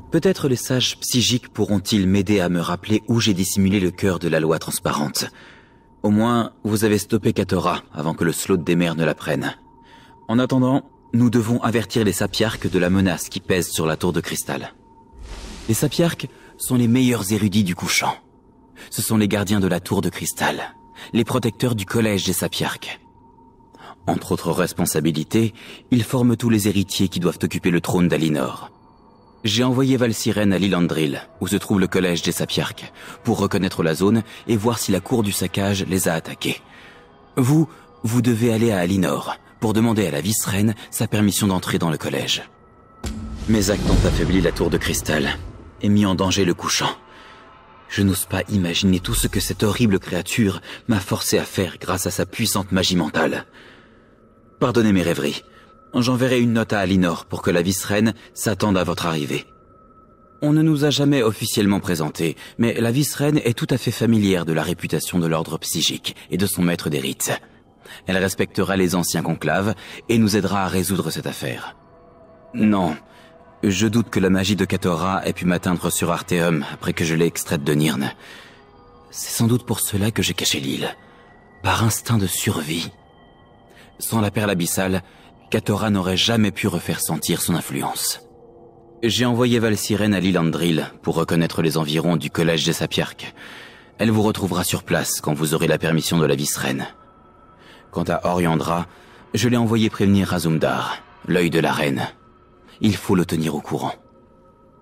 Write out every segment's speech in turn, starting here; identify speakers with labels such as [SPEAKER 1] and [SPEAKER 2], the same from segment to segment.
[SPEAKER 1] Peut-être les sages psychiques pourront-ils m'aider à me rappeler où j'ai dissimulé le cœur de la loi transparente. Au moins, vous avez stoppé Katora avant que le Sloth des mers ne la prenne. En attendant, nous devons avertir les sapiarques de la menace qui pèse sur la tour de cristal. Les sapiarques sont les meilleurs érudits du couchant. Ce sont les gardiens de la tour de cristal, les protecteurs du collège des sapiarques. Entre autres responsabilités, ils forment tous les héritiers qui doivent occuper le trône d'Alinor. J'ai envoyé Valsirène à Lilandril, où se trouve le collège des sapiarques, pour reconnaître la zone et voir si la cour du saccage les a attaqués. Vous devez aller à Alinor, pour demander à la vice-reine sa permission d'entrer dans le collège. Mes actes ont affaibli la tour de cristal et mis en danger le couchant. Je n'ose pas imaginer tout ce que cette horrible créature m'a forcé à faire grâce à sa puissante magie mentale. Pardonnez mes rêveries. J'enverrai une note à Alinor pour que la vice-reine s'attende à votre arrivée. On ne nous a jamais officiellement présentés, mais la vice-reine est tout à fait familière de la réputation de l'ordre psychique et de son maître des rites. Elle respectera les anciens conclaves et nous aidera à résoudre cette affaire. Non, je doute que la magie de Katora ait pu m'atteindre sur Arteum après que je l'ai extraite de Nirn. C'est sans doute pour cela que j'ai caché l'île, par instinct de survie. Sans la perle abyssale, Katora n'aurait jamais pu refaire sentir son influence. J'ai envoyé Valsirène à Lilandril pour reconnaître les environs du collège des sapiarques. Elle vous retrouvera sur place quand vous aurez la permission de la vice-reine. Quant à Oriandra, je l'ai envoyé prévenir Razumdar, l'œil de la reine. Il faut le tenir au courant.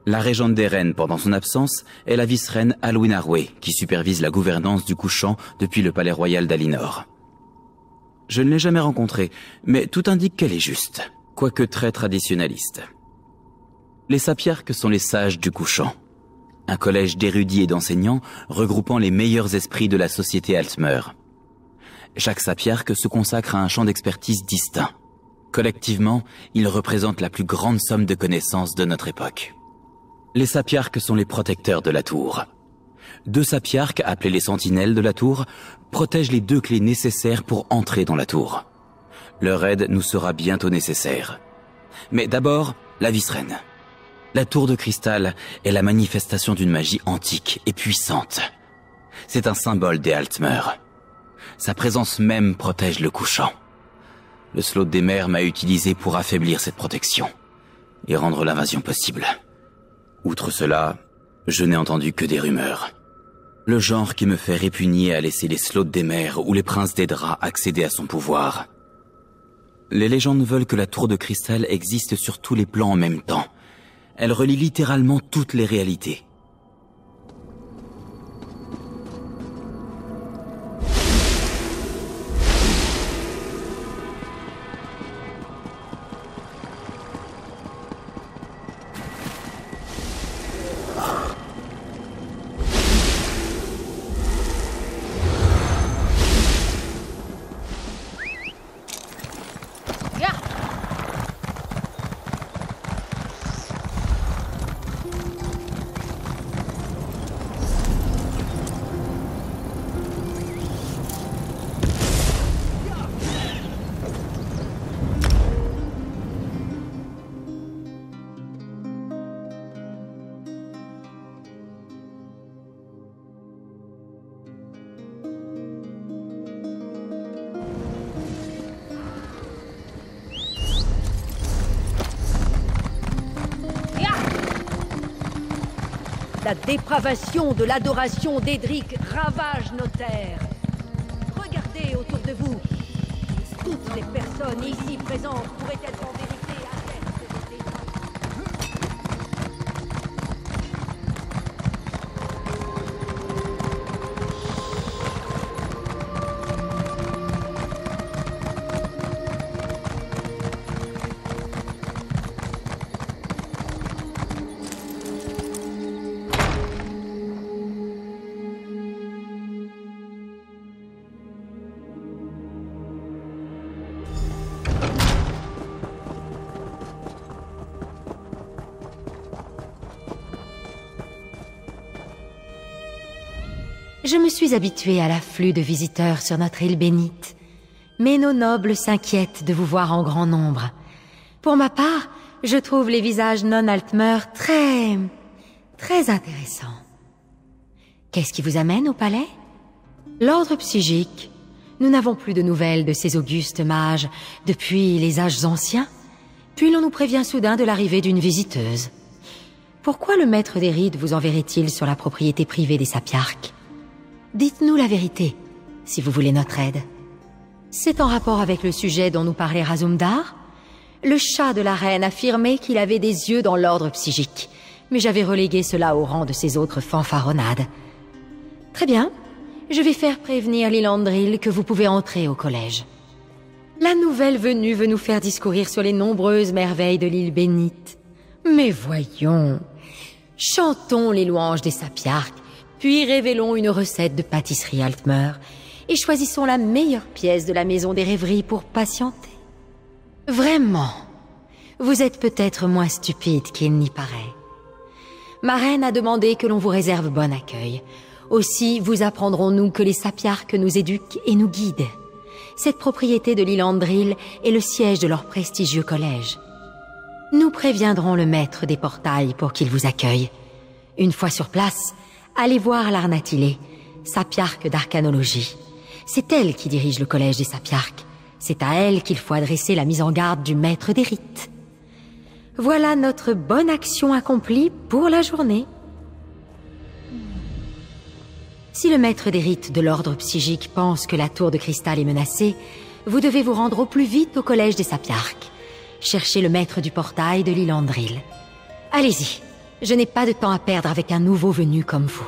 [SPEAKER 1] La régente des reines pendant son absence est la vice-reine Alwyn Arway, qui supervise la gouvernance du couchant depuis le palais royal d'Alinor. Je ne l'ai jamais rencontrée, mais tout indique qu'elle est juste, quoique très traditionnaliste. Les sapiarques sont les sages du couchant, un collège d'érudits et d'enseignants regroupant les meilleurs esprits de la société Altmer. Chaque sapiarque se consacre à un champ d'expertise distinct. Collectivement, ils représentent la plus grande somme de connaissances de notre époque. Les sapiarques sont les protecteurs de la tour. 2 sapiarques, appelés les sentinelles de la tour, protègent les 2 clés nécessaires pour entrer dans la tour. Leur aide nous sera bientôt nécessaire. Mais d'abord, la vice-reine. La tour de cristal est la manifestation d'une magie antique et puissante. C'est un symbole des Altmer. Sa présence même protège le couchant. Le Sloth des mers m'a utilisé pour affaiblir cette protection et rendre l'invasion possible. Outre cela, je n'ai entendu que des rumeurs. Le genre qui me fait répugner à laisser les Sloths des mers ou les princes des draps accéder à son pouvoir. Les légendes veulent que la tour de cristal existe sur tous les plans en même temps. Elle relie littéralement toutes les réalités.
[SPEAKER 2] La dépravation de l'adoration d'Edric ravage nos terres. Regardez autour de vous. Toutes les personnes ici présentes pourraient être en vérité adeptes de démons.
[SPEAKER 3] Je me suis habituée à l'afflux de visiteurs sur notre île bénite. Mais nos nobles s'inquiètent de vous voir en grand nombre. Pour ma part, je trouve les visages non-Altmer très intéressants. Qu'est-ce qui vous amène au palais? L'ordre psychique. Nous n'avons plus de nouvelles de ces augustes mages depuis les âges anciens. Puis l'on nous prévient soudain de l'arrivée d'une visiteuse. Pourquoi le maître des rites vous enverrait-il sur la propriété privée des sapiarques? Dites-nous la vérité, si vous voulez notre aide. C'est en rapport avec le sujet dont nous parlait Razumdar? Le chat de la reine affirmait qu'il avait des yeux dans l'ordre psychique, mais j'avais relégué cela au rang de ses autres fanfaronnades. Très bien, je vais faire prévenir Lilandril que vous pouvez entrer au collège. La nouvelle venue veut nous faire discourir sur les nombreuses merveilles de l'île bénite. Mais voyons, chantons les louanges des sapiarques, puis révélons une recette de pâtisserie Altmer, et choisissons la meilleure pièce de la maison des rêveries pour patienter. Vraiment, vous êtes peut-être moins stupide qu'il n'y paraît. Ma reine a demandé que l'on vous réserve bon accueil. Aussi vous apprendrons-nous que les sapiarques nous éduquent et nous guident. Cette propriété de Lilandril est le siège de leur prestigieux collège. Nous préviendrons le maître des portails pour qu'il vous accueille. Une fois sur place, allez voir l'Arnatilé, sapiarque d'arcanologie. C'est elle qui dirige le collège des sapiarques. C'est à elle qu'il faut adresser la mise en garde du maître des rites. Voilà notre bonne action accomplie pour la journée. Si le maître des rites de l'ordre psychique pense que la tour de cristal est menacée, vous devez vous rendre au plus vite au collège des sapiarques. Cherchez le maître du portail de Lilandril. Allez-y, je n'ai pas de temps à perdre avec un nouveau venu comme vous.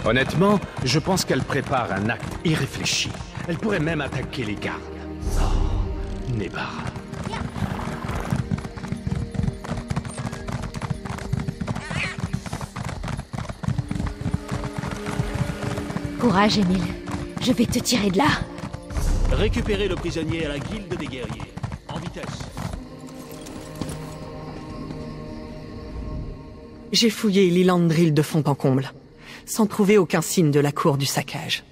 [SPEAKER 4] Honnêtement, je pense qu'elle prépare un acte irréfléchi. Elle pourrait même attaquer les gardes. Oh, Nebar.
[SPEAKER 3] Courage, Émile. Je vais te tirer de là.
[SPEAKER 5] Récupérez le prisonnier à la guilde des guerriers. En vitesse.
[SPEAKER 6] J'ai fouillé Lilandril de fond en comble, sans trouver aucun signe de la cour du saccage.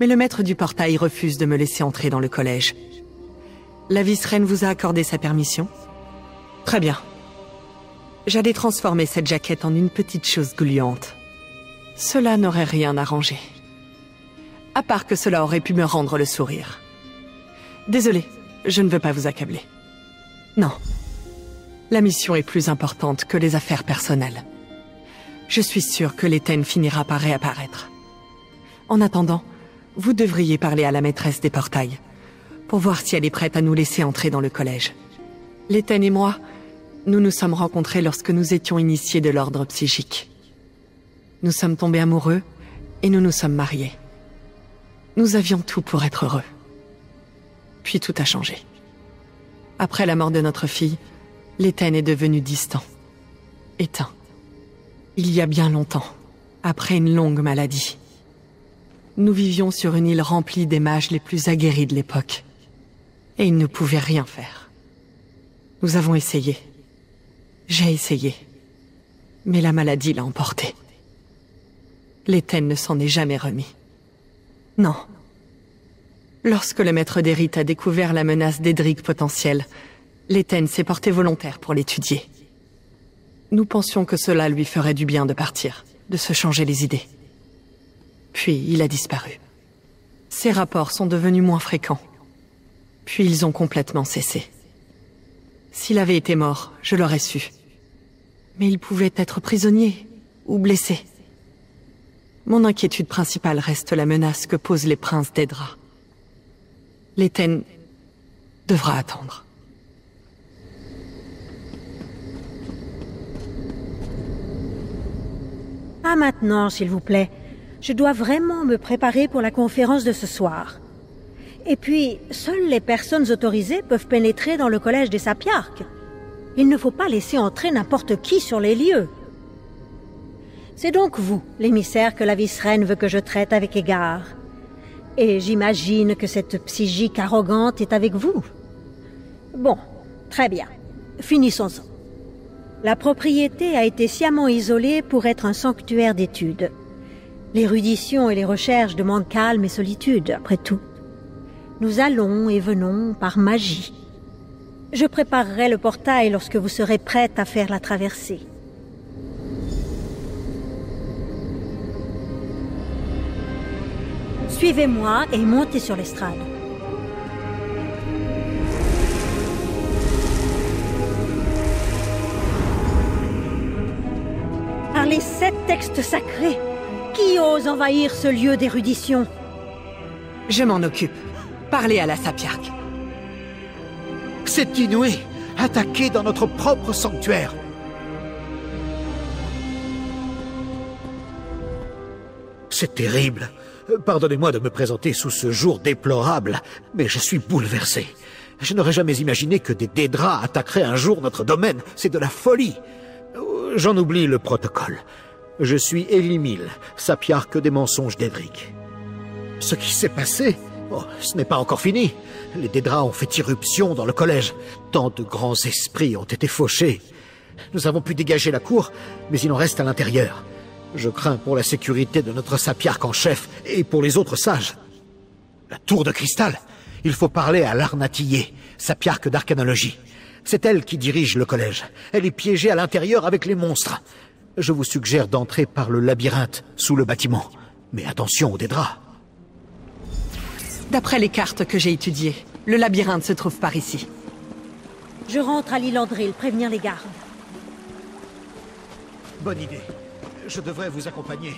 [SPEAKER 6] Mais le maître du portail refuse de me laisser entrer dans le collège. La vice-reine vous a accordé sa permission? Très bien. J'allais transformer cette jaquette en une petite chose gluante. Cela n'aurait rien arrangé. À part que cela aurait pu me rendre le sourire. Désolé, je ne veux pas vous accabler. Non. La mission est plus importante que les affaires personnelles. Je suis sûre que l'Éthenne finira par réapparaître. En attendant, vous devriez parler à la maîtresse des portails, pour voir si elle est prête à nous laisser entrer dans le collège. L'Éthenne et moi, nous nous sommes rencontrés lorsque nous étions initiés de l'ordre psychique. Nous sommes tombés amoureux, et nous nous sommes mariés. Nous avions tout pour être heureux. Puis tout a changé. Après la mort de notre fille, l'Éthenne est devenu distant, éteint. Il y a bien longtemps, après une longue maladie. Nous vivions sur une île remplie des mages les plus aguerris de l'époque. Et ils ne pouvaient rien faire. Nous avons essayé. J'ai essayé. Mais la maladie l'a emporté. L'Éthenne ne s'en est jamais remis. Non. Lorsque le maître des rites a découvert la menace d'Edric potentielle, l'Éthenne s'est porté volontaire pour l'étudier. Nous pensions que cela lui ferait du bien de partir, de se changer les idées. Puis il a disparu. Ses rapports sont devenus moins fréquents. Puis ils ont complètement cessé. S'il avait été mort, je l'aurais su. Mais il pouvait être prisonnier ou blessé. Mon inquiétude principale reste la menace que posent les princes d'Edra. L'Éten devra attendre.
[SPEAKER 7] Pas maintenant, s'il vous plaît. Je dois vraiment me préparer pour la conférence de ce soir. Et puis, seules les personnes autorisées peuvent pénétrer dans le collège des Sapiarques. Il ne faut pas laisser entrer n'importe qui sur les lieux. C'est donc vous, l'émissaire que la vice-reine veut que je traite avec égard. Et j'imagine que cette psychique arrogante est avec vous. Bon, très bien. Finissons-en. La propriété a été sciemment isolée pour être un sanctuaire d'études. L'érudition et les recherches demandent calme et solitude, après tout. Nous allons et venons par magie. Je préparerai le portail lorsque vous serez prête à faire la traversée. Suivez-moi et montez sur l'estrade. Par les 7 textes sacrés, qui ose envahir ce lieu d'érudition?
[SPEAKER 6] Je m'en occupe. Parlez à la Sapiarque.
[SPEAKER 8] C'est inouï! Attaquer dans notre propre sanctuaire! C'est terrible. Pardonnez-moi de me présenter sous ce jour déplorable, mais je suis bouleversé. Je n'aurais jamais imaginé que des Daedra attaqueraient un jour notre domaine. C'est de la folie. J'en oublie le protocole. Je suis Elimil, Sapiarque des mensonges d'Edric. Ce qui s'est passé, ce n'est pas encore fini. Les Daedra ont fait irruption dans le collège. Tant de grands esprits ont été fauchés. Nous avons pu dégager la cour, mais il en reste à l'intérieur. Je crains pour la sécurité de notre Sapiarque en chef et pour les autres sages. La tour de cristal. Il faut parler à l'Arnatillé, Sapiarque d'arcanologie. C'est elle qui dirige le collège. Elle est piégée à l'intérieur avec les monstres. Je vous suggère d'entrer par le labyrinthe, sous le bâtiment. Mais attention aux Daedra.
[SPEAKER 6] D'après les cartes que j'ai étudiées, le labyrinthe se trouve par ici.
[SPEAKER 7] Je rentre à Lilandril, prévenir les gardes.
[SPEAKER 8] Bonne idée. Je devrais vous accompagner.